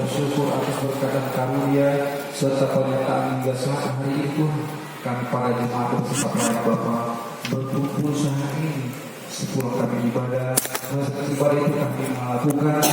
bersyukur atas berkat dan karunia serta pernyataan hingga saat hari ini Tuhan. Kami para jemaat beserta para Bapak berkumpul saat ini. Sepulang kami ibadah itu kami melakukan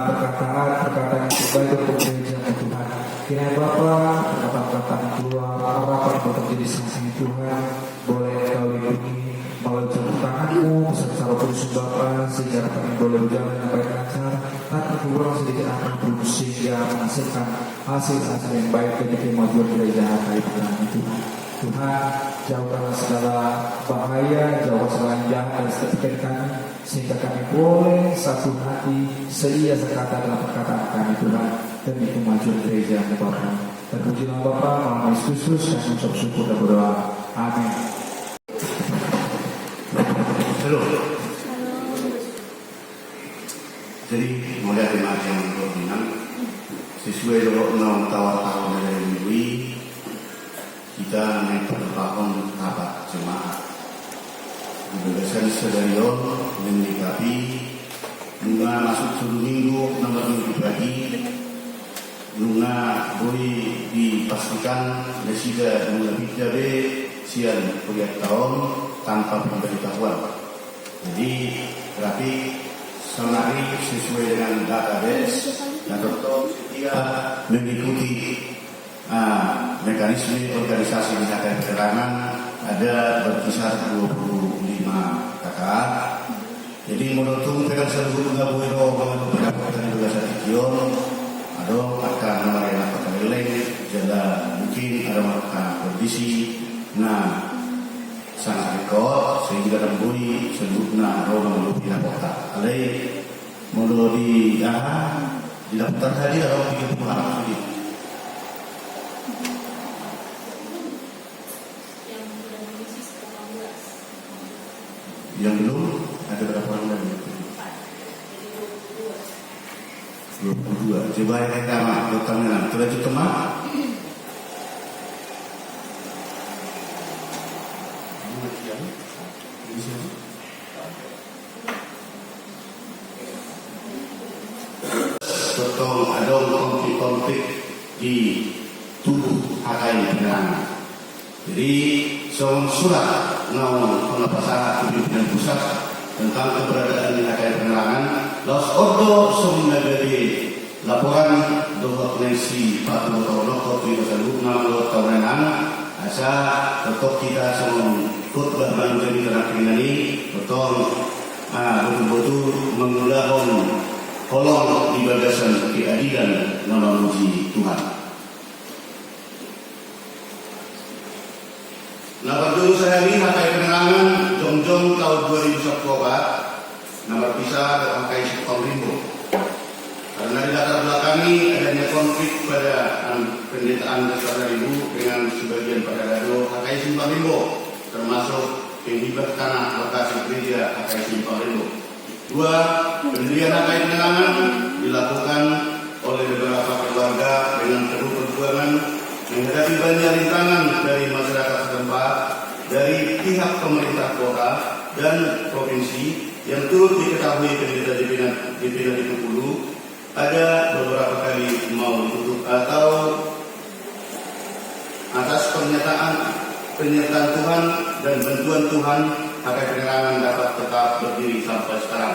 perkataan yang terbaik untuk gereja Tuhan. Kiranya Bapak perkataan-perkataan yang keluar harapan yang terjadi saksi Tuhan boleh Kau lindungi melalui campur tanganmu secara khusus Bapa, sehingga kami boleh berjalan dengan baik lancar tanpa kurang sedikit akan berubah sehingga menghasilkan hasil-hasil yang baik bagi kemajuan gereja kami itu. Tuhan, jauhkanlah segala bahaya, jauhkan segala jahat dan setiap kami, sehingga kami boleh satu hati seia sekata dalam perkataan kami Tuhan demi kemajuan gereja Bapa. Terpujilah Bapa, Maha Yesus Kristus, kami ucap syukur dan berdoa. Amin. Halo. Jadi mulai jemaat yang berminat sesuai dengan tawar-tawar dari Minggu kita memperlakukan rapat jemaat berdasarkan sedarion menyikapi bunga masuk seluruh minggu nomor minggu pagi bunga boleh dipastikan resida bunga bidabe siang kuliah tahun tanpa pemberitahuan. Jadi berarti senari sesuai dengan database dan dokter setia mengikuti mekanisme organisasi di HKM Penerangan ada berkisar 25 kakak. Jadi menurut pegang seluruh ngabuero mengenai pendapatan juga satikion ada akan melayani perkembangan jala mungkin ada melakukan kondisi sangat rekod sehingga dalam bui seluruhnya orang lebih kota. Alai menurut di daftar tadi ada 30 anak sedikit. Yang belum ada berapa orang lagi? 22. Coba yang pertama, dokternya terlanjut teman. Betul ada konflik-konflik di tubuh HKM Penerangan. Jadi surat pengawasan pimpinan pusat tentang keberadaan di HKM Penerangan los ordo dari laporan Dr. Nancy Pak Dr. Kopi Basalu nama tahunan asa tetap kita semua khutbah banjir terakhir ini betul-betul mengulangkan kolong di bagasan keadilan memuji Tuhan. Nomor dulu saya ini HKM Penerangan Jongjong tahun 2014 nomor pisah terangkai Simpang Rimbo. Karena di latar belakangi adanya konflik pada pendetaan Dasar Rimbo dengan sebagian pada dado HKM Simpang Rimbo termasuk penghibat tanah lokasi gereja HKM Simpang Rimbo. 2. Pendirian HKM Penerangan dilakukan oleh beberapa keluarga dengan penuh perjuangan menghadapi banyak rintangan dari masyarakat setempat, dari pihak pemerintah kota dan provinsi yang turut diketahui pendeta DPD di Bengkulu ada beberapa kali mau ditutup atau atas pernyataan Tuhan dan bantuan Tuhan HKM Penerangan dapat tetap berdiri sampai sekarang.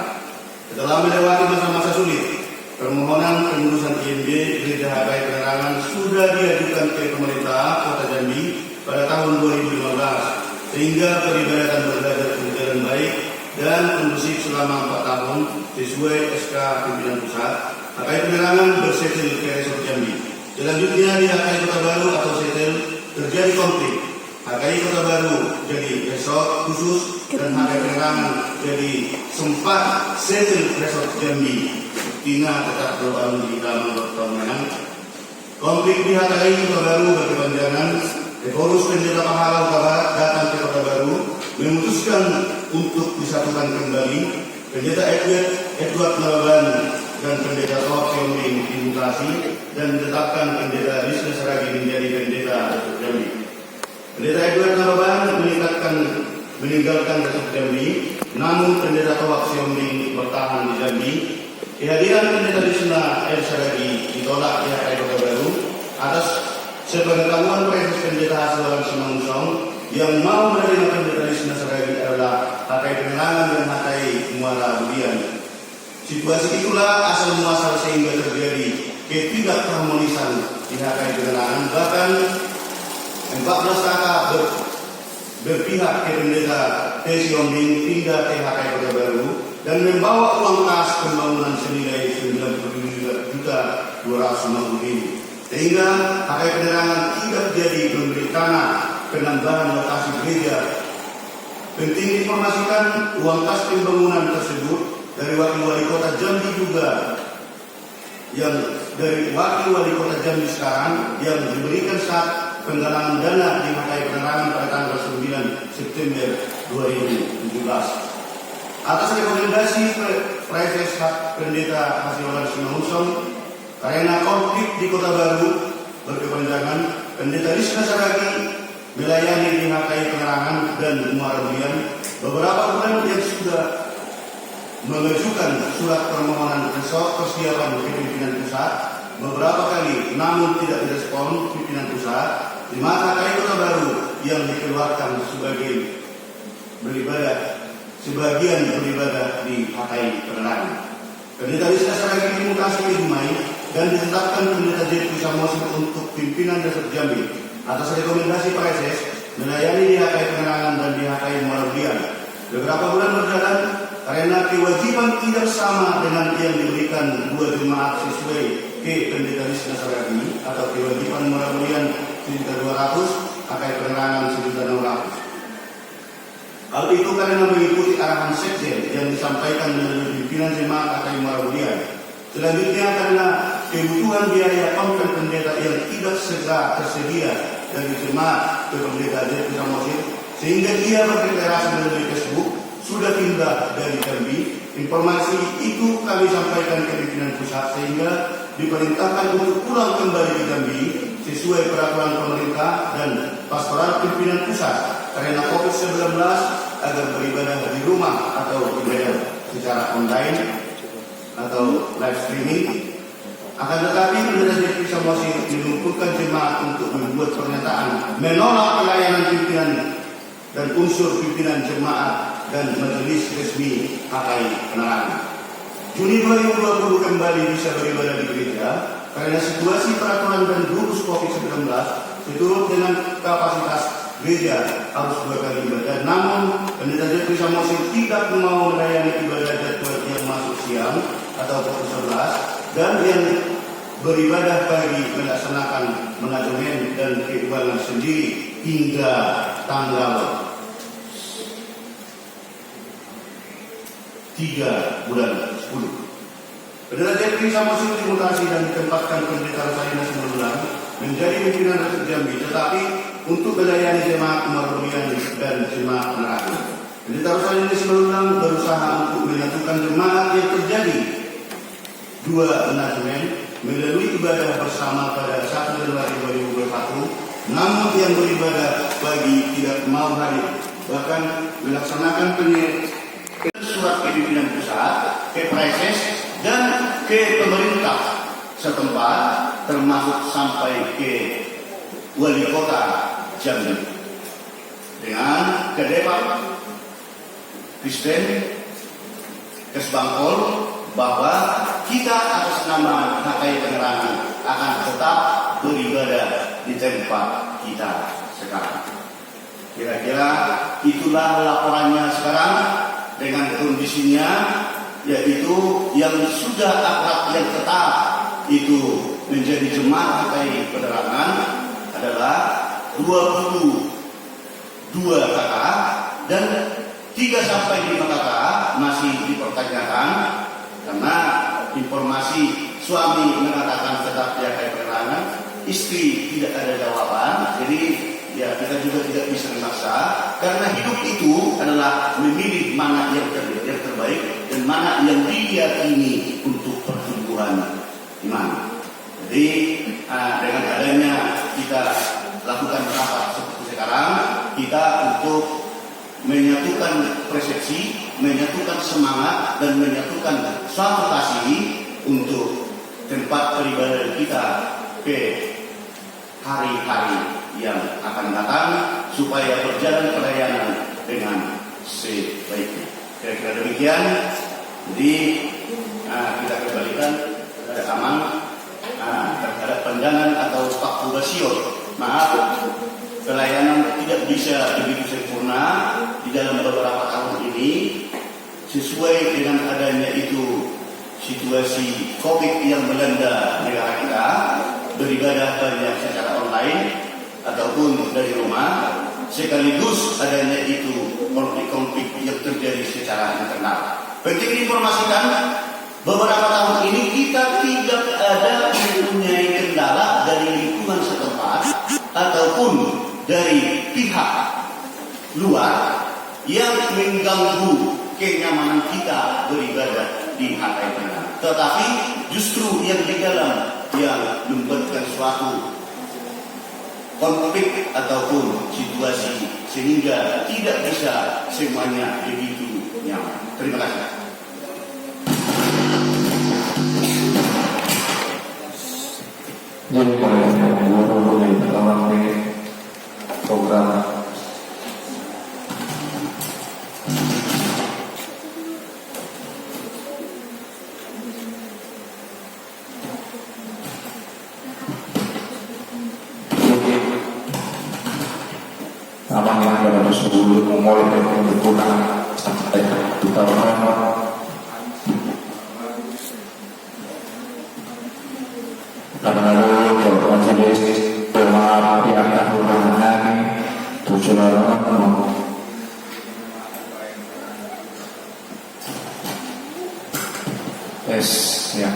Setelah melewati masa-masa sulit, permohonan pengurusan IMB Gereja HKM Penerangan sudah diajukan ke pemerintah Kota Jambi pada tahun 2015 sehingga peribadatan belajar berjalan baik dan kondusif selama 4 tahun sesuai SK pimpinan pusat. HKM Penerangan bersetel ke Resort Jambi. Selanjutnya di HKM Kota Baru atau setel terjadi konflik. HKM Kota Baru jadi resort khusus dan HKM Penerangan jadi sempat setel Resort Jambi. Tina tetap doa di dalam pertolongan. Konflik di HKI Kota Baru berkepanjangan. Pengurus Pendeta Pahala Utara datang ke Kota Baru memutuskan untuk disatukan kembali. Pendeta Edward Nalaban dan Pendeta Tohak Yombing dimutasi dan ditetapkan Pendeta Rizky Saragi menjadi Pendeta Resort Jambi. Pendeta Edward Nalaban meninggalkan Resort Jambi, namun Pendeta Tohak Yombing bertahan di Jambi. Kehadiran Pendeta Disna El Saragi ditolak pihak Kota Baru atas sepengetahuan Presiden Pendeta Hasilan Simanusong yang mau menerima Pendeta Disna Saragi adalah Hakai Penerangan dan Hakai Muara Budian. Situasi itulah asal muasal sehingga terjadi ketidakharmonisan di Hakai Penerangan. Bahkan 14 kakak berpihak ke Pendeta Tesionding pindah ke Hakai Kota Baru dan membawa uang kas pembangunan senilai 90.250.000 sehingga Hakai Penerangan tidak jadi memberi tanah penambahan lokasi gereja. Penting diinformasikan uang kas pembangunan tersebut dari Wakil Wali Kota Jambi juga yang dari Wakil Wali Kota Jambi sekarang yang diberikan saat penggalangan dana di Hakai Penerangan pada tanggal 9 September 2017. Atas rekomendasi Presiden Pendeta Hasilan Simanusong, karena konflik di Kota Baru berkepanjangan, Pendeta Disna Saragi melayani di Hakai Penerangan dan Muara Budian beberapa bulan yang sudah mengajukan surat permohonan persiapan ke pimpinan pusat beberapa kali, namun tidak direspon pimpinan pusat. Di masa Hakai Kota Baru yang dikeluarkan sebagian beribadah di Hakai Penerangan. Pendeta Disna Saragi dimutasi ke Dumai dan ditetapkan Pendeta Jeffrey Samosi untuk pimpinan Dasar Jambi atas rekomendasi Presiden melayani di Hakai Penerangan dan di Hakai Muara Budian. Beberapa bulan berjalan karena kewajiban tidak sama dengan yang diberikan dua jemaat sesuai ke Pendeta Disna Saragi atau kewajiban Muara Budian 1.200, Hakai Penerangan 1.600. Hal itu karena mengikuti arahan sekjen yang disampaikan melalui pimpinan jemaat Hakai Muara Budian. Selanjutnya karena kebutuhan biaya konven pendeta yang tidak segera tersedia dari jemaat ke Pendeta Jeffrey Samosi, sehingga ia berdeklarasi melalui Facebook sudah pindah dari Jambi. Informasi itu kami sampaikan ke pimpinan pusat sehingga diperintahkan untuk pulang kembali ke Jambi sesuai peraturan pemerintah dan pastoral pimpinan pusat karena COVID-19 agar beribadah di rumah atau ibadah secara online atau live streaming. Akan tetapi Pendeta Jeffrey Samosi dilumpuhkan jemaat untuk membuat pernyataan menolak pelayanan pimpinan dan unsur pimpinan jemaat dan majelis resmi Hakai Penerangan. Juni 2020 kembali bisa beribadah di gereja karena situasi peraturan dan gugus COVID-19 seturut dengan kapasitas gereja harus 2 kali ibadah. Namun Pendeta Jeffrey Samosi tidak mau melayani ibadah jadwal yang masuk siang atau pukul 11 dan yang beribadah pagi melaksanakan manajemen dan keuangan sendiri hingga tanggal 3 bulan 10. Pendeta Jeffrey Samosi dimutasi dan ditempatkan Pendeta Rosalina Simandulan menjadi pimpinan Dasar Jambi, tetapi untuk melayani jemaat Muara Budian dan jemaat Penerangan. Pendeta Rosalina Simandulan berusaha untuk menyatukan jemaat yang terjadi 2 manajemen melalui ibadah bersama pada 1 Januari 2021, namun yang beribadah pagi tidak mau hadir, bahkan melaksanakan surat ke pimpinan pusat, ke Presiden dan ke pemerintah setempat, termasuk sampai ke Wali Kota Jambi dengan kedepan Kristen Kesbangpol bahwa kita atas nama Hakai Penerangan akan tetap beribadah di tempat kita sekarang. Kira-kira itulah laporannya sekarang dengan kondisinya, yaitu yang sudah akrab yang tetap itu menjadi jemaat Hakai Penerangan adalah 22 kakak dan 3-5 kakak masih dipertanyakan karena informasi suami mengatakan tetap di Hakai Penerangan, istri tidak ada jawaban. Jadi ya kita juga tidak bisa memaksa karena hidup itu adalah memilih mana yang terbaik dan mana yang diyakini untuk pertumbuhan iman. Jadi dengan adanya kita lakukan rapat seperti sekarang, kita untuk menyatukan persepsi, menyatukan semangat dan menyatukan suatu kasih untuk tempat peribadatan kita ke hari-hari yang akan datang supaya berjalan pelayanan dengan sebaiknya. Kira-kira demikian. Jadi kita kembalikan rekaman terhadap pandangan atau fakturasio. Maaf, pelayanan tidak bisa begitu sempurna di dalam beberapa tahun ini sesuai dengan adanya itu situasi COVID yang melanda negara kita, beribadah banyak secara online ataupun dari rumah, sekaligus adanya itu konflik-konflik yang terjadi secara internal. Penting diinformasikan, beberapa tahun ini kita tidak ada mempunyai kendala dari lingkungan setempat ataupun dari pihak luar yang mengganggu kenyamanan kita beribadah di HKI Tengah. Tetapi justru yang di dalam yang membuatkan suatu konflik ataupun situasi sehingga tidak bisa semuanya begitu nyaman. Terima kasih. Jadi guru yang pertama program abang yang pada sebelum memulai berkurang sampai utama karena kalau majelis bermaaf di atas orang kami tujuh orang ya.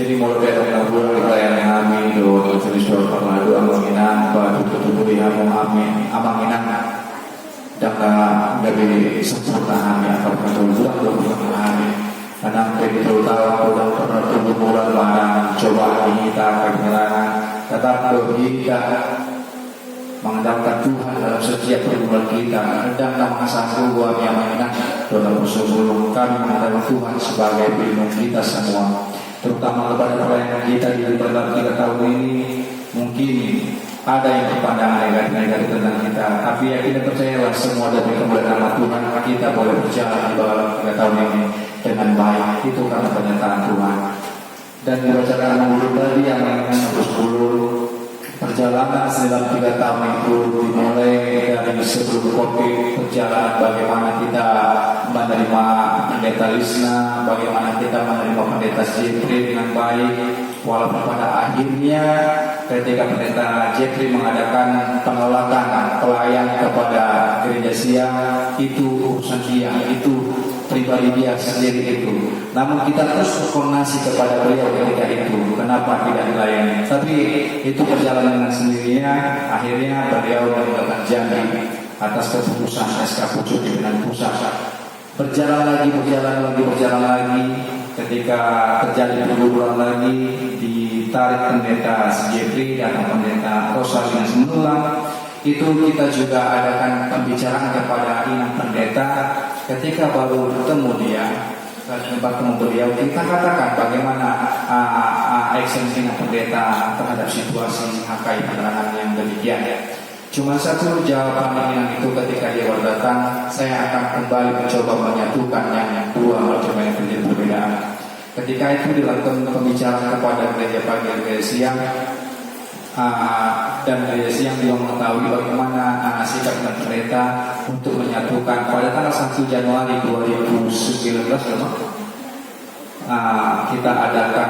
Jadi mulai dari bulan kita yang kami do majelis berpermadu amanginan pada tutup di hamung amin amanginan dan dari sempurna kami akan berdoa kami karena begitu tahu dan pernah tunggu bulan mana coba kita kebenaran tetap kita mengandalkan Tuhan dalam setiap pergumulan kita dan mengasah buah yang menang dalam sebelum kami mengandalkan Tuhan sebagai pelindung kita semua, terutama kepada pelayanan kita di dalam 3 tahun ini. Mungkin ada yang berpandangan negatif tentang kita, tapi ya kita percayalah semua dari kemuliaan nama Tuhan kita boleh berjalan di dalam 3 tahun ini dengan baik. Itu karena pernyataan Tuhan. Dan dibacakan dulu tadi yang mengenai 10 perjalanan dalam 3 tahun itu dimulai dari sebelum COVID, perjalanan bagaimana kita menerima pendeta Lisna, bagaimana kita menerima pendeta Jeffrey dengan baik, walaupun pada akhirnya ketika pendeta Jeffrey mengadakan penolakan pelayan kepada gereja siang, itu urusan dia, itu pribadi dia sendiri itu. Namun kita terus berkoordinasi kepada beliau ketika itu, kenapa tidak dilayani. Tapi itu perjalanan dengan sendirinya, akhirnya beliau mengeluarkan janji atas keputusan SK Pucuk Pimpinan Pusat. Berjalan lagi, ketika terjadi perguruan lagi, ditarik pendeta Jeffrey dan pendeta Rosalina Semenulang. Itu kita juga adakan pembicaraan kepada inang pendeta. Ketika baru bertemu dia, bertemu beliau, kita katakan bagaimana action inang pendeta terhadap situasi HKI penerangan yang demikian. Cuma satu jawaban inang itu ketika dia baru datang, saya akan kembali mencoba menyatukan yang dua macam yang terjadi perbedaan. Ketika itu dilakukan pembicaraan kepada gereja pagi dan gereja siang, dan gereja siang dia mengetahui bagaimana sikap dan pendeta untuk menyatukan pada tanggal 1 Januari 2019 kita adakan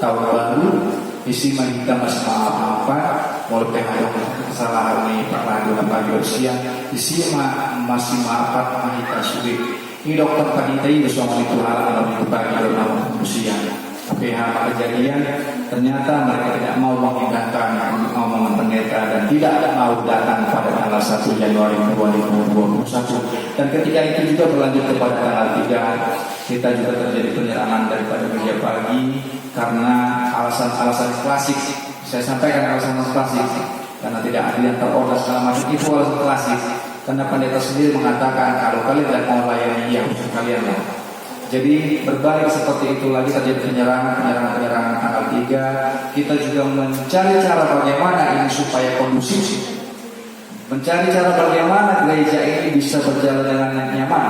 tahun baru. Isi kita masih maaf-maafan, walaupun ada kesalahan ini pernah dalam pagi siang. Isi masih maafan mahita sulit. Ini dokter Padita itu suami itu hal dalam itu pagi dalam siang. PH kejadian ternyata mereka tidak mau mengindahkan omongan pendeta dan tidak mau datang pada tanggal 1 Januari 2021. Dan ketika itu juga berlanjut kepada tanggal 3, kita juga terjadi penyerangan daripada gereja pagi karena alasan-alasan klasik. Saya sampaikan alasan klasik karena tidak ada yang terorder segala macam, itu alasan klasik. Karena pendeta sendiri mengatakan kalau kalian tidak mau layani, ya kalian lah. Jadi berbalik seperti itu lagi terjadi penyerangan tanggal 3. Kita juga mencari cara bagaimana ini supaya kondusif, mencari cara bagaimana gereja ini bisa berjalan dengan nyaman.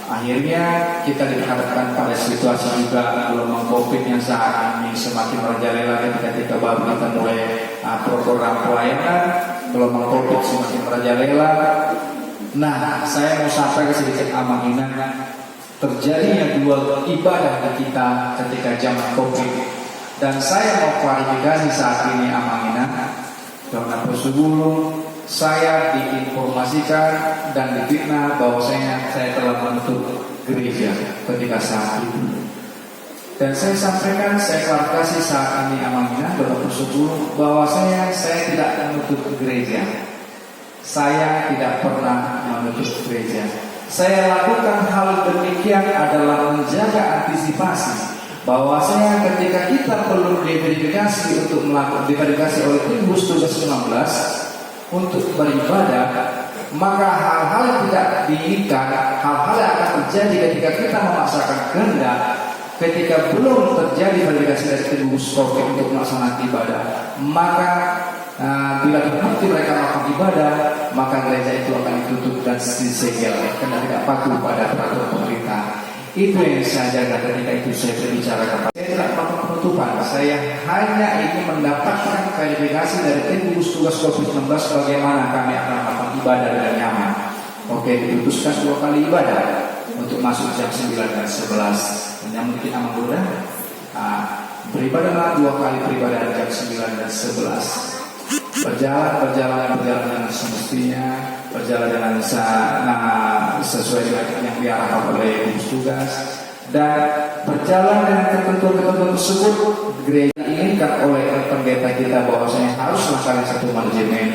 Akhirnya kita dihadapkan pada situasi juga gelombang COVID yang saat ini semakin merajalela ketika kita baru kita mulai program pelayanan. Gelombang COVID semakin merajalela. Nah, saya mau sampaikan sedikit amanginan terjadinya dua ibadah kita ketika zaman COVID. Dan saya mau klarifikasi saat ini amanginan karena sebelum saya diinformasikan dan difitnah bahwasanya saya telah menutup gereja ketika saat itu. Dan saya sampaikan, saya klarifikasi saat ini amanah Bapak Tersebut bahwasanya saya tidak menutup gereja. Saya tidak pernah menutup gereja. Saya lakukan hal demikian adalah menjaga antisipasi bahwasanya ketika kita perlu diverifikasi untuk melakukan diverifikasi oleh tim gugus tugas 19 untuk beribadah, maka hal-hal yang tidak diinginkan, hal-hal yang akan terjadi ketika kita memaksakan kehendak, ketika belum terjadi verifikasi dari tim gugus COVID untuk melaksanakan ibadah, maka bila terbukti mereka melakukan ibadah, maka gereja itu akan ditutup dan disegel karena tidak patuh pada peraturan pemerintah. Itu yang saya jaga ketika itu saya berbicara kepada saya tidak melakukan penutupan. Saya hanya ingin mendapatkan klarifikasi dari tim gugus tugas COVID-19 bagaimana kami akan melakukan ibadah dengan nyaman. Oke, diputuskan 2 kali ibadah untuk masuk jam 9 dan 11. Yang mungkin aman mudah beribadahlah 2 kali beribadah jam 9 dan 11. Berjalan dengan semestinya, berjalan dengan sesuai dengan yang diarahkan oleh gugus tugas, dan berjalan dengan ketentuan-ketentuan tersebut. Gereja diinginkan oleh pendeta kita bahwasanya haruslah kalian satu manajemen,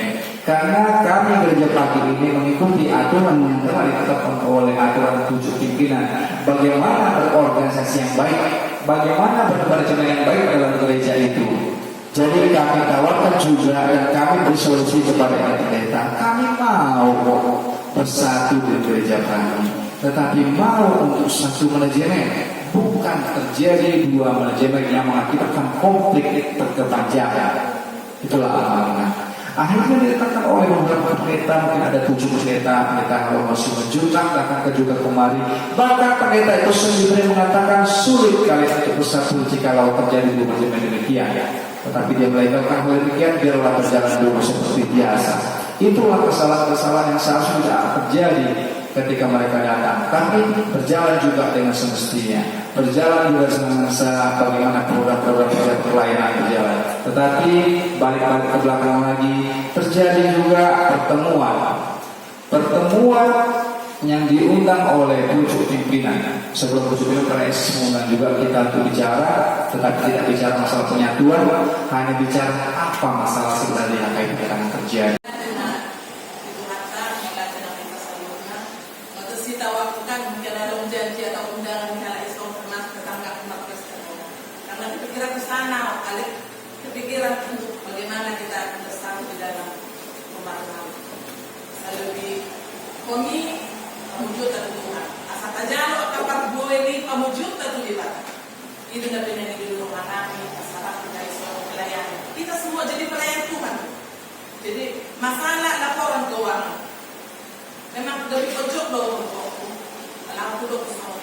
karena kami gereja pagi ini mengikuti aturan yang telah ditetapkan oleh aturan 7 pimpinan bagaimana berorganisasi yang baik, bagaimana bermanajemen yang baik dalam gereja itu. Jadi kami tawarkan juga dan kami bersolusi kepada pendeta, kami mau bersatu di gereja kami, tetapi mau untuk satu manajemen, bukan terjadi 2 manajemen yang mengakibatkan konflik berkepanjangan. Itulah amanah. Akhirnya diletakkan oleh beberapa pendeta, mungkin ada 7 pendeta kalau masih menjutak datang ke juga kemari. Bahkan pendeta itu sendiri mengatakan sulit kali untuk bersatu jikalau terjadi 2 manajemen demikian. Tetapi dia melakukan hal demikian, biarlah berjalan dulu seperti biasa. Itulah kesalahan-kesalahan yang seharusnya tidak terjadi ketika mereka datang. Tapi berjalan juga dengan semestinya, berjalan juga dengan bagaimana program-program pelayanan berjalan. Tetapi balik-balik ke belakang lagi, terjadi juga pertemuan yang diundang oleh 7 pimpinan. Sebelum 7 pimpinan karena mengundang juga kita untuk bicara, tetapi tidak bicara masalah penyatuan, hanya bicara apa masalah sebenarnya yang akan terjadi. Kepikiran untuk bagaimana kita bersatu di dalam rumah Tuhan. Lebih kami mewujudkan Tuhan. Asal tajalo kapag buhay ni pamujudkan itu di bawah. Itu na pinanigil di rumah kami. Asal kita isang pelayan. Kita semua jadi pelayan Tuhan. Jadi masalah laporan keuangan. Memang dari pojok bawah aku. Alam aku dok semua.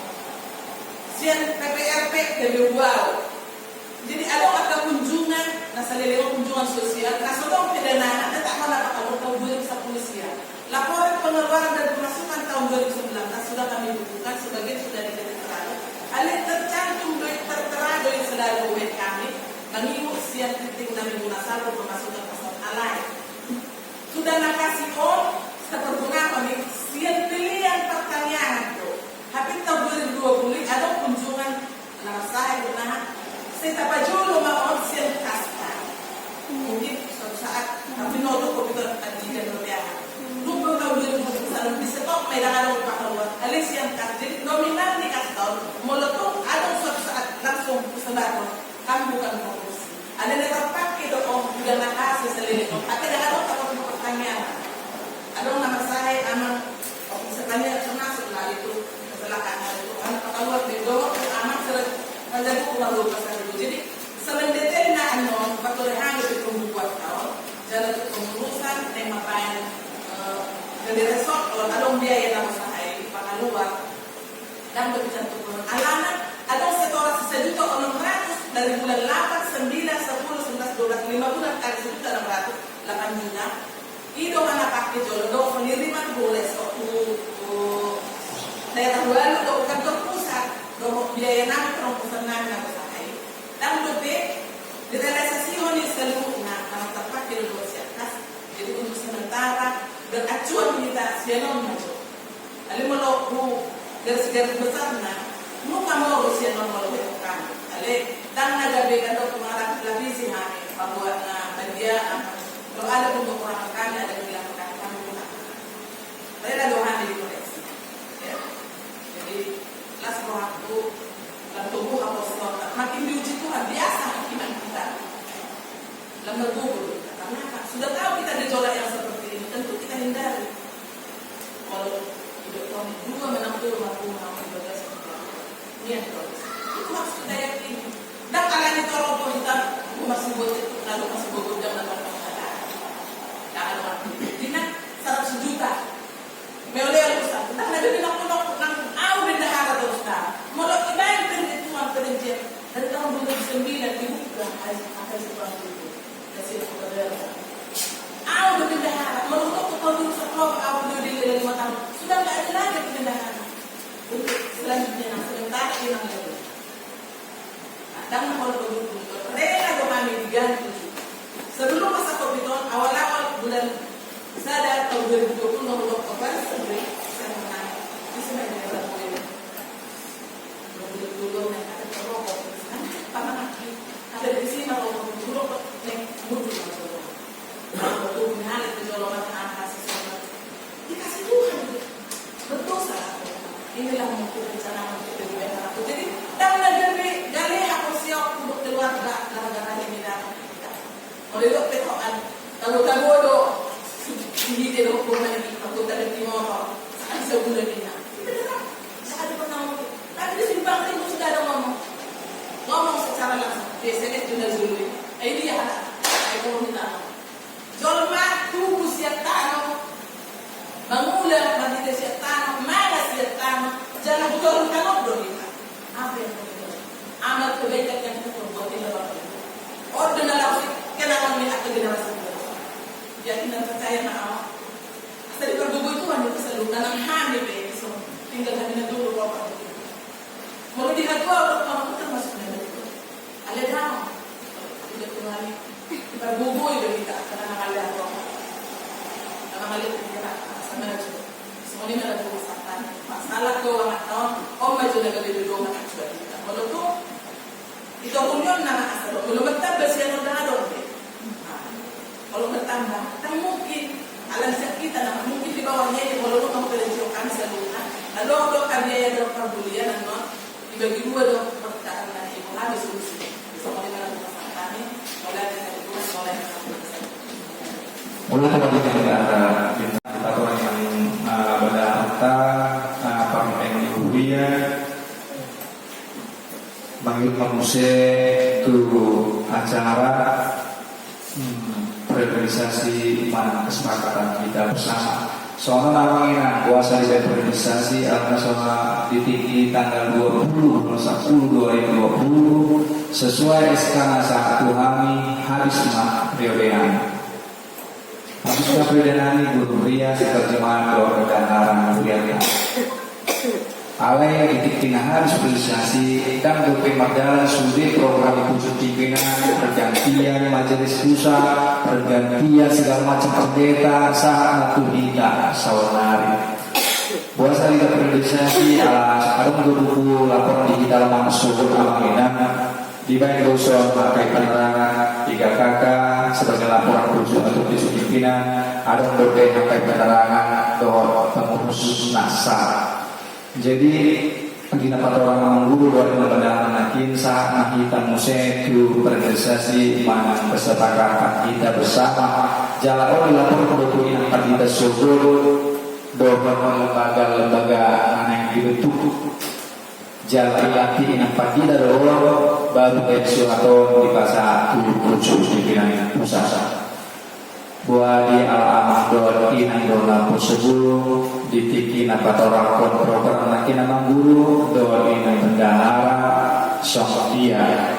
Sian PPRP dari wow. Jadi ada kunjungan, nasa lelewa kunjungan sosial, nasa tahun pidana, tak mana tahun 2010. Laporan pengeluaran dan pemasukan tahun 2019 sudah kami bukukan, sebagian sudah diketerang. Alih tercantum tertera dari saudara web kami, mengimu siap titik dan minggu nasabah pemasukan pasal alai. Sudah nakasih on, sepertinya kami siap pilihan pertanyaan itu. Habis tahun 2020 ada kunjungan nama saya benar. Saya tak baju mau siap kasta. Mungkin suatu saat kami nolak komputer tadi dan berbicara. Lupa tahun 2021 di stop medan ada keluar. Alexia kasta jadi nominal di kasta. Meletup ada suatu saat langsung kesebar. Kami bukan fokus. Ada yang terpakai doang juga nakasih selidik. Tapi ada takut pertanyaan. Ada nama saya anak. Misalnya termasuk lah itu kecelakaan. buat di doang anak seret menjadi ulang dua pasal itu. Jadi selain detail na ano faktor hang itu pembuat kau jalan itu pengurusan tema pain dari resort kalau ada biaya dalam usaha pengaluan dan berbicara untuk alana ada setor 1.600.000 dari bulan 8, 9, 10, 11, 12, 5 bulan kali 1.600.000 8 juta. Itu mana pakai jual dong pengiriman boleh daerah luar atau kantor pusat dong biaya nama perompusan nama usaha dan lebih direalisasi oleh seluruhnya karena tepat di luar siatas. Jadi untuk sementara dan acuan kita sianon maju. Ali mau garis-garis besar na muka mau sianon mau kan. Ali dan nagabe kado kemarin televisi kami pembuat na media kalau ada untuk orang kami ada yang dilakukan kami gunakan. Saya ada doa di koneksi. Ya. Jadi las waktu dan tubuh apostol makin diuji Tuhan biasa iman kita. Lemah gugur karena sudah tahu kita gejolak yang seperti ini tentu kita hindari. Kalau hidup tahun 2 niat terus itu harus kita yakini. Dan kalian itu kalau kita masih buat lalu masih butuh jam 8 jangan waktu dina 100 juta meoleh yang besar kita ada bilang nang au bendahara terus kan mau kita yang Tuhan kerja dari tahun 2009 dibuka akan seperti itu kasih kepada au bendahara menurut tahun sekolah au di 5 tahun sudah nggak ada lagi bendahara untuk selanjutnya yang sebentar hilang lagi dan kalau begitu rela kami diganti sebelum masa COVID awal-awal bulan sadar tahun 2020 nomor Oktober sampai saya menang di sini ada boleh dulu yang ada rokok karena ada di sini kalau rokok yang muncul masuk waktu hal itu jualan angka sesuatu dikasih Tuhan berdosa inilah mungkin rencana untuk kehidupan aku jadi dan lagi gali aku siap untuk keluarga gara-gara ini dan oleh itu petokan kalau kamu ada hindi tidak hukum lagi aku tak ada timur saat sebulan ini saat pernah tapi di simpang itu sudah ada ngomong secara langsung biasanya sudah zulmi ini dia aku minta jolma tubuh siap tanah bangulah mati siap tanah mana siap tanah jangan betul tanah dong apa yang terjadi amal kebaikan yang kita perbuat di dalam ordinal kenapa ini atau generasi jadi nanti percaya nak dari berbuat itu hanya selalu dalam hati begitu tinggal hanya dulu apa mau dilihat gua kalau kita masuk dalam itu ada dalam tidak kembali berbuat itu kita karena ada apa karena melihat kita sama aja semuanya ada permasalahan masalah keuangan om maju dengan dulu dengan kita kalau tu itu union nama asal belum bertambah siapa dah ada kalau bertambah kan mungkin alam kita nama mungkin di bawahnya ini kalau kamu kerja kami selalu lalu kalau biaya dalam perbulian dan dibagi dua dong perkataan dan ibu habis solusi bisa mulai dalam masalah ini mulai dari dua mulai mulai dari negara atau yang pada harta pakai Indonesia manggil manusia ke acara organisasi mana kesepakatan kita bersama. Soalnya namanya kuasa di organisasi nasional di tinggi tanggal 20 10/2020 sesuai SK saat kami habis Riodean. Habis Riodean Guru Ria terjemahan doa kebenaran mulia. Alai titik tina harus organisasi dan DP Magdala Sudi program khusus pimpinan pergantian majelis pusat pergantian segala macam pendeta saat waktu hingga sawanari puasa di organisasi ada buku laporan digital masuk amanah dibayar dosa pakai penerangan 3 kakak sebagai laporan khusus untuk khusus pimpinan ada DP pakai penerangan doa pengurus NASA. Jadi kita orang guru dari lembaga makin saat kita musik berorganisasi mana kesepakatan kita bersama jalan lapor buku yang kita suruh doa lembaga yang dibentuk Jalan lagi inang pagida doang baru pensiun atau di pasar khusus di bidang usaha. Buat di alam doa inang doa sebelum ditiki napa orang program lagi nama guru doa inang bendahara sok dia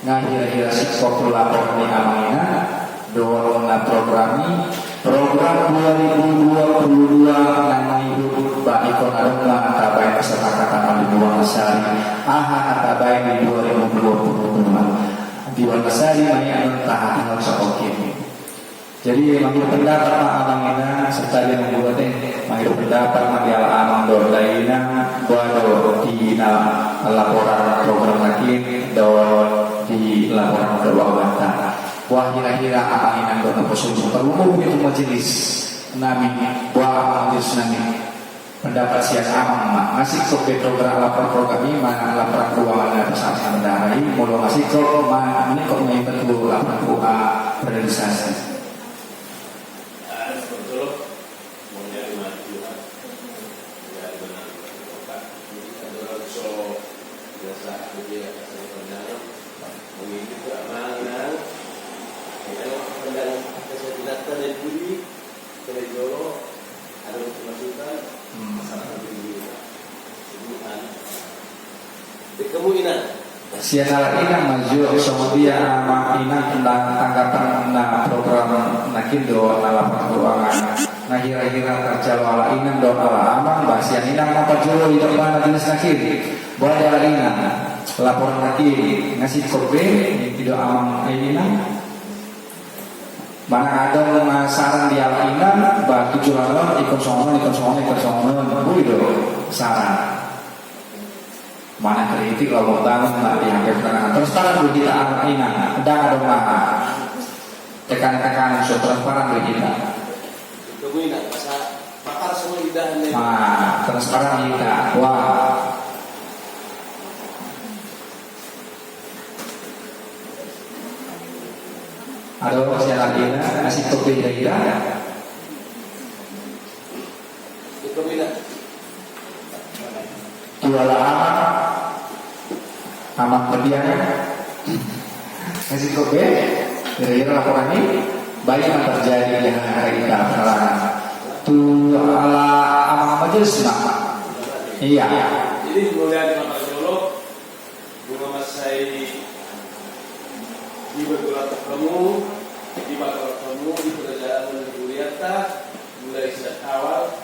ngahir-hir sikok lapor di amina doa na programi program 2022 nang hidup bagi konarungan tabai kesepakatan di Wanasari tabai di 2022 di Wanasari banyak tahan harus oke. Jadi manggil pendapat amangina serta dia membuatnya manggil pendapat manggil amang dodaina buat di laporan program lagi di laporan keuangan. Wah kira-kira amangina doa posisi terumum itu majelis nami buah majelis nami pendapat siang amang ngasih ke program laporan program ini mana laporan keuangan bersama mendarai mau ngasih ke mana ini kok main betul laporan keuangan realisasi. Siapa inang maju sama dia sama inang tentang tanggapan program nakindo laporan keuangan. Nah kira-kira kerja wala inang doa ala amang basian inang apa jual di depan jenis nakir. Boleh ala inang laporan nakir ngasih kobe tidak amang inang. Mana ada saran di ala inang bah 7 ikon songon boleh dong saran. Mana kritik kalau bangun nggak dianggap tenang terus terang kita anak inang dan ada mana tekan-tekan so transparan kita kemudian masa pakar semua lidah transparan kita wah ada siapa lagi ngasih kopi kita kemudian jualan amat berdiana ngasih kopi kira-kira laporan ini baik yang terjadi dengan hari kita sekarang tuh ala amat majelis iya jadi kemudian Bapak Jolo bunga masai di bergerak ketemu di bakal ketemu di pekerjaan kuliah mulai sejak awal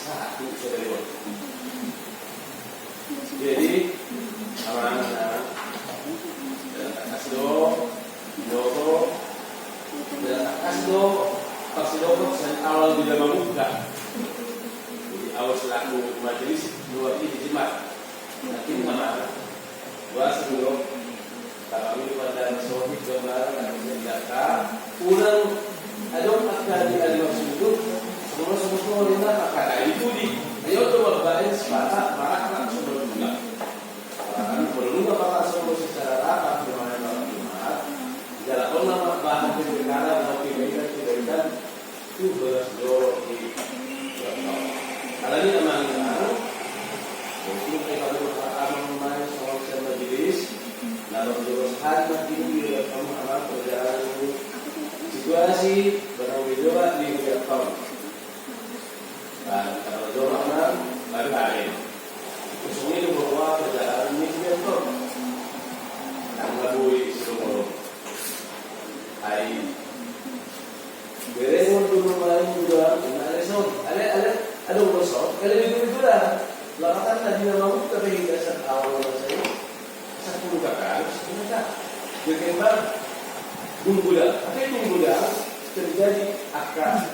satu serius jadi amanah dan kasdo noto dan kasdo sen awal bila membuka jadi awal selaku majelis dua ini jimat nanti mana dua sebelum kami pada sohib gambar dan data ulang ada akan di alim itu semua kita akan itu di ayo coba baca sepakat marah sebelum bulan perlu apa semua secara rapat bermain Jumat jalan nama bahan perkara atau kebaikan itu berasal dari kalau ini memang untuk kalau akan memahami soal majelis lalu terus hari ini kamu amal perjalanan situasi berbeda di setiap tahun dan kalau doa baru hari semua itu bahwa perjalanan ini betul. Yang labui semua. Hai. Beres dulu main juga. Ada son. Ada urusan. Kalau itu dah. Lawatan tadi nama tapi dasar awal saya. Satu kakak, satu kakak. Bagaimana? Tunggulah. Apa itu tunggulah? Terjadi akar.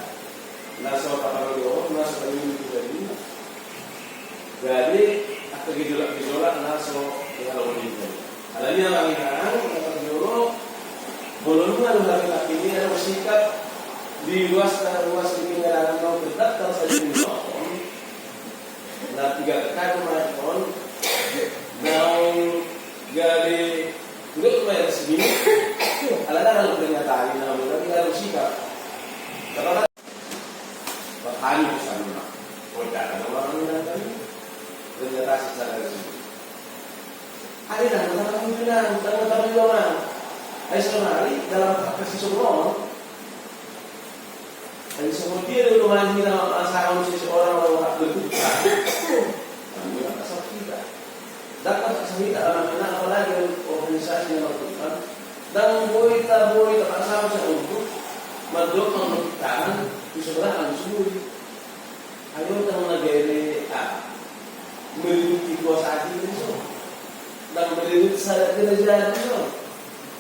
Nasa kapal nasa ini terjadi. Jadi gejolak naso kalau ini. Alanya langinan kata joro belum ada laki-laki ini ada bersikap di luas ini ada mau berdaftar saja di tahun. Nah 3 kali maraton mau gali untuk bayar segini. Alana kalau pernyataan nama tapi ada bersikap. Kalau bertani sana. Oh, ada orang yang tadi presentasi secara resmi. Ada dan tentang pimpinan, tentang perjuangan. Ay sebenarnya dalam kasih sombong, ay sombong dia dulu maju dalam masalah seseorang orang berduka. Kami akan kasih kita. Dapat kasih kita anak-anak apalagi organisasi yang berduka. Dan boleh tak sama saya untuk mendukung tangan di sebelah semua. Ayo kita menagih melindungi kuasa hati itu, dan melindungi sadar kerajaan itu,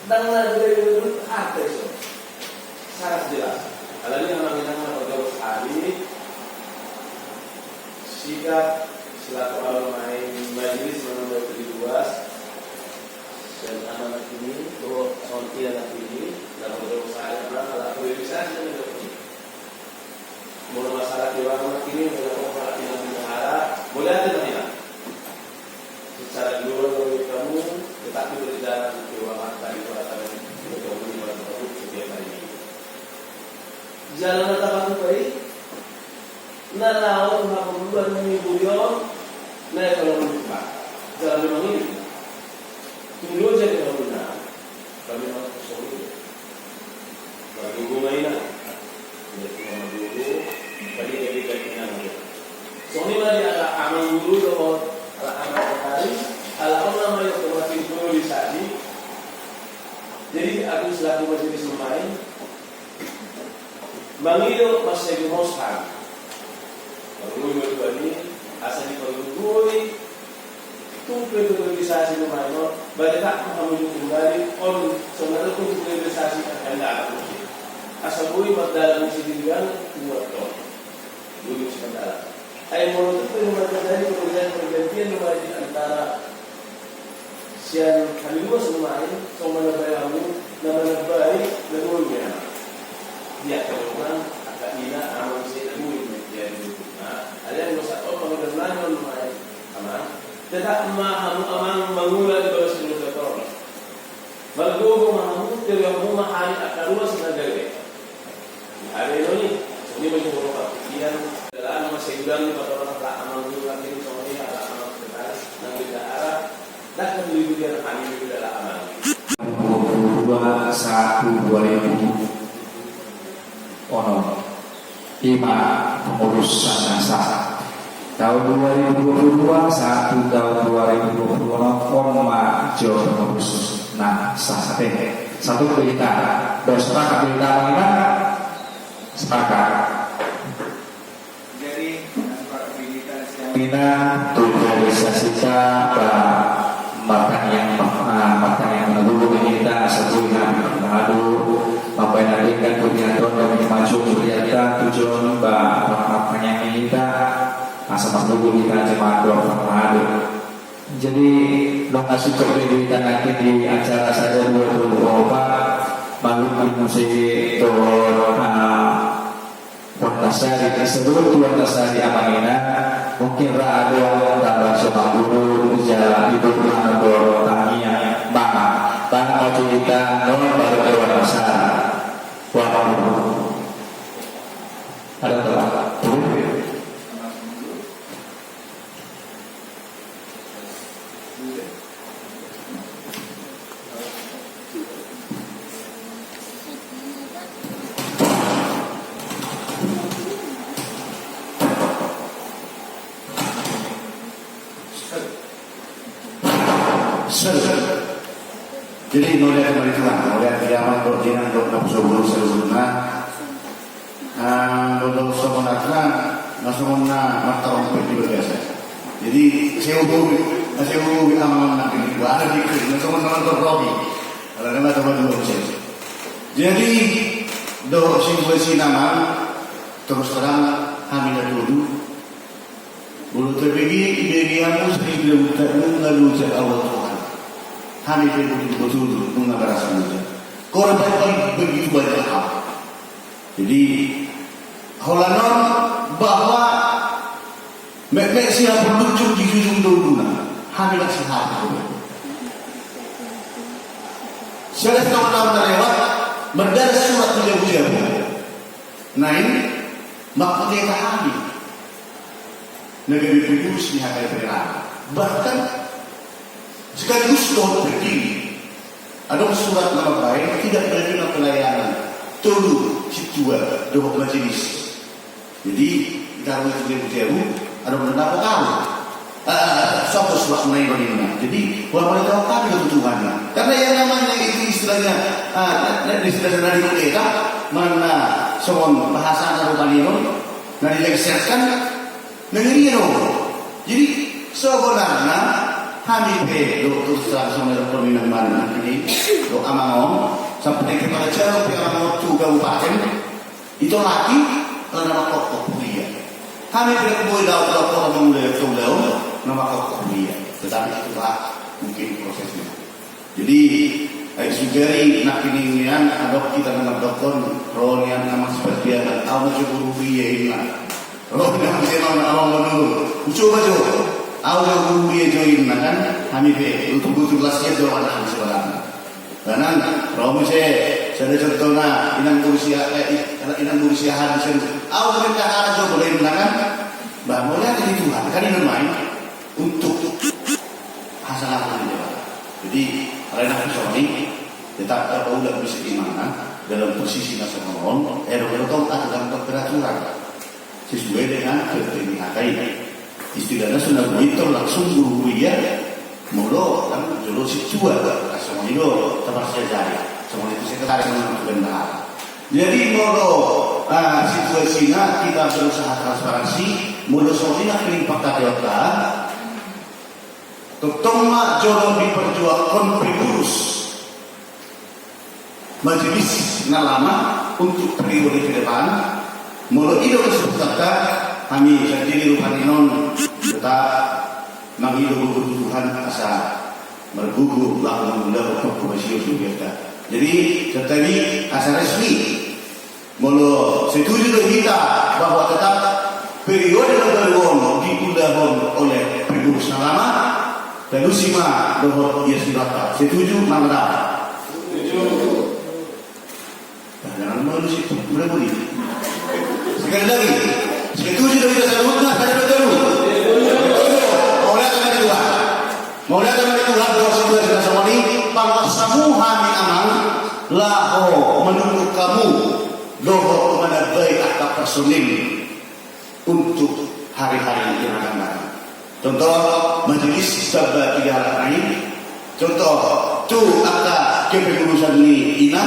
dan melindungi hati itu, sangat jelas. Kalau ini nama berdoa hari, sikap selaku alumni majelis menambah luas dan anak ini, sonti anak ini dalam berdoa hari adalah priorisasi dan mulai masalah keuangan ini adalah yang mengarah boleh ada tidak secara global kamu tetapi berjalan keuangan tadi pada ekonomi baru setiap hari ini jalan apa baik nalau mengakukan mingguan naik kalau lupa jalan memang ini tunggu jadi kalau benar kami mau kosong bagi gumainan jadi nama dulu bagi kepentingan kita. Soalnya mari ala amal dulu atau ala amal hari, ala nama yang terwakil priorisasi. Jadi aku selaku majelis pemain manggil Mas Egi Moshan. Kalau gue berdua asal di gue tumpu priorisasi pemain. Bagi tak kamu kembali on sebenarnya tumpu priorisasi akan datang. Asal gue dalam sidingan buat dong. Dulu sementara. Ayat menurut itu terjadi pergantian di antara siang kali dua semain sama nabayamu nama baik dan mulia. Dia kemudian agak ina amal saya dulu menjadi. Nah, ada yang dosa apa mengenai lumayan sama. Tetap amang mengulang kalau sebelum tertolong. Bagus mahu terlalu mahal akan luas negara. Ada ini mencoba pikiran dalam masa hidup pada orang tak amal dulu lagi sama dia ada amal sekretaris dan tidak arah dan kedua dia kami juga dalam amal 22/1/2000 ono 5 pengurusan NASA tahun 2022 1 tahun 2020 ono maju pengurus NASA satu berita bersepakat berita mana sepakat. Jadi kita tulisasita makan yang menurut kita sebelum lalu membayarkan kegiatan dan maju kegiatan tujuan makannya kita asal menunggu kita cuma lalu. Jadi lokasi kegiatan nanti di acara saya 2024 malu musik Wantasari seluruh Wantasari Amanina mungkin ada tambah sama guru jalan itu menabur tania maka tanpa cerita non baru Wantasari ada telah Jadi nolnya kembali tulang, nolnya kiamat berjinan untuk nafsu sebelumnya, untuk sebenarnya nasionalnya mata orang berbiasa. Jadi saya ubu amal nak ini, ada di sini, nasional terprobi, kalau nama teman dulu saya. Jadi do simulasi nama terus terang hamil dulu, bulu terpegi ideamu sering dilakukan lalu awal Tuhan. Kami betul-betul mengabarkan saja. Korban begitu banyak hal. Jadi, holanon bahwa mek siapa lucu di ujung dulu, kami masih hati. Saya tahun lewat berdarah surat tujuh. Nah ini maksudnya kami. Negeri Kudus di hari perang. Bahkan sekaligus doa berdiri. Ada surat nama baik tidak menerima pelayanan. Tolu situa doa majelis. Jadi kalau itu jauh ada mendapat tahu. Suatu surat menaikkan. Jadi walaupun tahu kami kebutuhannya. Karena yang namanya itu istilahnya istilahnya dari kita mana soal bahasa Arab nari lengsarkan negeri itu. Jadi sebenarnya kami dokter terang sama peminat mana ini do amangom sampai kepada jauh amangom tu kabupaten itu lagi nama pokok kuliah. Kami boleh dapat orang mulai tahu nama pokok kuliah. Tetapi itulah mungkin prosesnya. Jadi sugari nak kiningian ada kita nama dokter rolian nama seperti yang awal cemburu dia ini lah. Kalau tidak bisa awal dulu, coba coba awal cemburu dia join kan kami untuk butuh kelasnya doa anak sebenarnya. Karena kalau misalnya saya contohnya inang berusia hari awal kita harus coba boleh kan, bahwa boleh ada Tuhan kan ini main untuk hasanah ini. Jadi karena ini tetap terpaulah bisa dimana dalam posisi nasional RW atau dalam peraturan sesuai dengan ketentuan ini. Istilahnya sudah begitu langsung guru dia mulu kan dulu siswa semua itu tempat saya jari semua itu sekretaris dengan benar. Jadi mulu situasinya kita berusaha transparansi mulu soalnya kelimpak kata terutama jodoh diperjuangkan pengurus majelis lama untuk periode ke depan. Mulai itu serta kami sendiri Ruhaninon tetap menghidup kebutuhan asa bergugur lalu mula komisi kita. Jadi tetapi asa resmi mulai setuju dengan kita bahwa tetap periode kedua diundang oleh pengurus lama. Dan Usima dohor dia silata. Setuju mana? Setuju. Jangan malu sih, boleh boleh. Sekali lagi, setuju dari kita sebutnya tadi betul. Mulai dengan kedua, bahwa sebuah kita semua ini bahwa semua kami aman laho menunggu kamu dohor kepada baik atau personil untuk hari-hari yang akan datang. Contoh majelis sabda 3 hari ini. Contoh tu akta kepengurusan ni ina,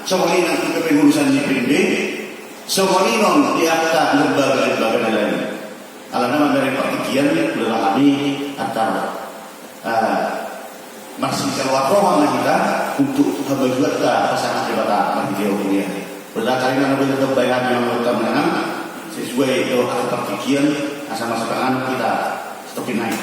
semua ini nanti kepengurusan ni PNB, semua ini non di akta lembaga lain. Alhamdulillah dari partikian adalah kami atau masih sewa program kita untuk membuat pasangan jabatan partikian kuliah. Berdasarkan mana boleh terbayar yang menentukan sesuai itu akta partikian asal masukan kita. Tapi naik.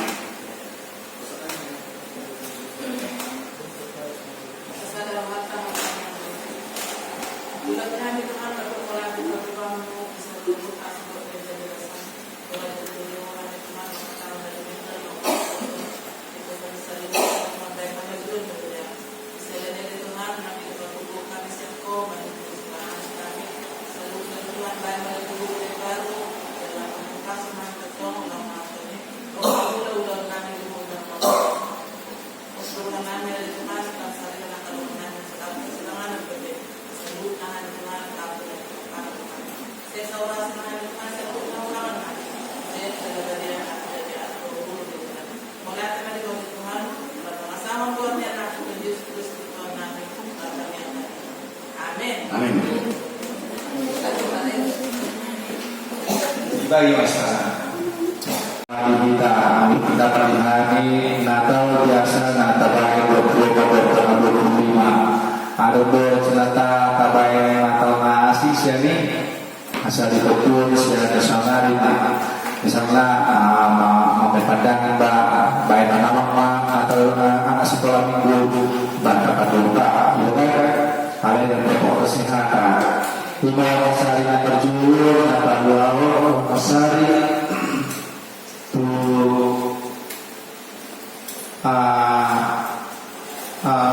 Amin. Bagi masalah kita pada hari Natal biasa Natal baik 25 ada cerita kabai Natal nasi siani asal dipukul siapa sana misalnya mau padang baik anak atau anak sekolah minggu baca paduka gitu kan ada yang berpokok kesehatan lima sari terjun apa dua sari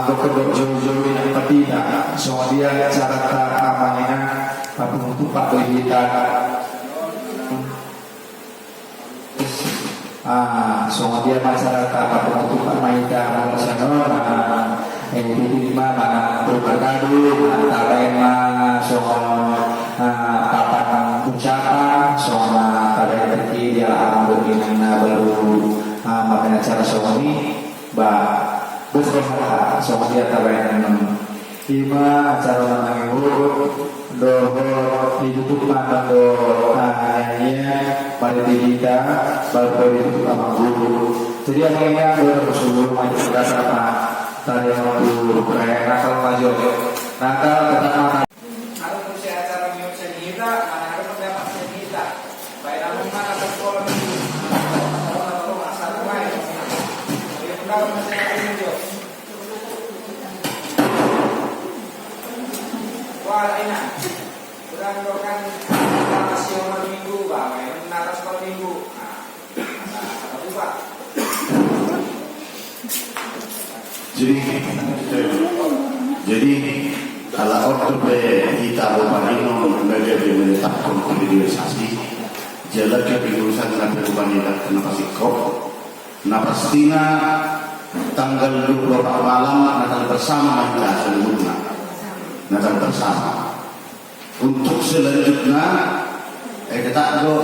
dokter jauh-jauh yang tidak semua dia cara amannya penutup pak kita So dia masyarakat penutupan maika nasional ini mana berkadu antara so papan ucapan so pada ketika dia alam berminang baru makanya cara so ini besar so dia tabayan lima acara menang doho ditutup do hanya pada kita baru ditutup sama guru. Jadi akhirnya bersuluh maju pada apa tadi waktu kayak nakal maju nakal tetap nakal. Harus berusia acara minum senita, harus mendapat senita. Baik namun mana sekolah itu, atau asal main. Jadi pendapat saya ini jo. Wah enak. Sudah melakukan nasional minggu, main naras sekolah minggu. Nah, lupa. Jadi kalau order kita Bupanino menjadi menetapkan konfederasi jalan kepengurusan dan perubahan kenapa sikop nah pastinya tanggal 24 malam Natal bersama kita seluruhnya Natal bersama untuk selanjutnya kita ada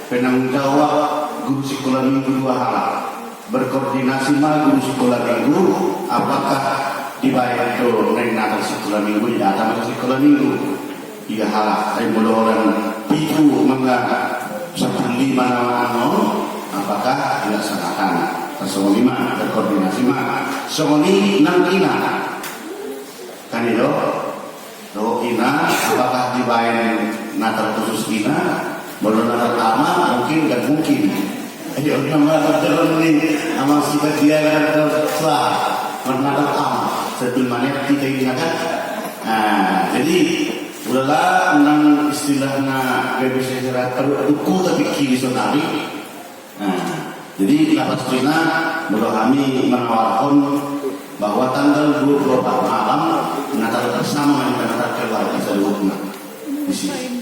penanggung jawab guru sekolah minggu 2 hal berkoordinasi sama guru sekolah minggu apakah dibayar itu Natal sekolah minggu ya atau sekolah minggu 3 hal yang orang itu menganggap 15 apakah dilaksanakan semua berkoordinasi mah semua ini nangkina kan itu ina apakah dibayar Natal khusus ina belum Natal lama mungkin dan mungkin ayo nama terus ini nama sifat dia kan telah Natal lama sebenarnya kita ingatkan jadi udahlah menang istilahnya BBC serat duku tapi kiri sonari jadi lapas Cina kami menawarkan bahwa tanggal 24 malam Natal bersama dengan Natal keluarga seluruhnya di sini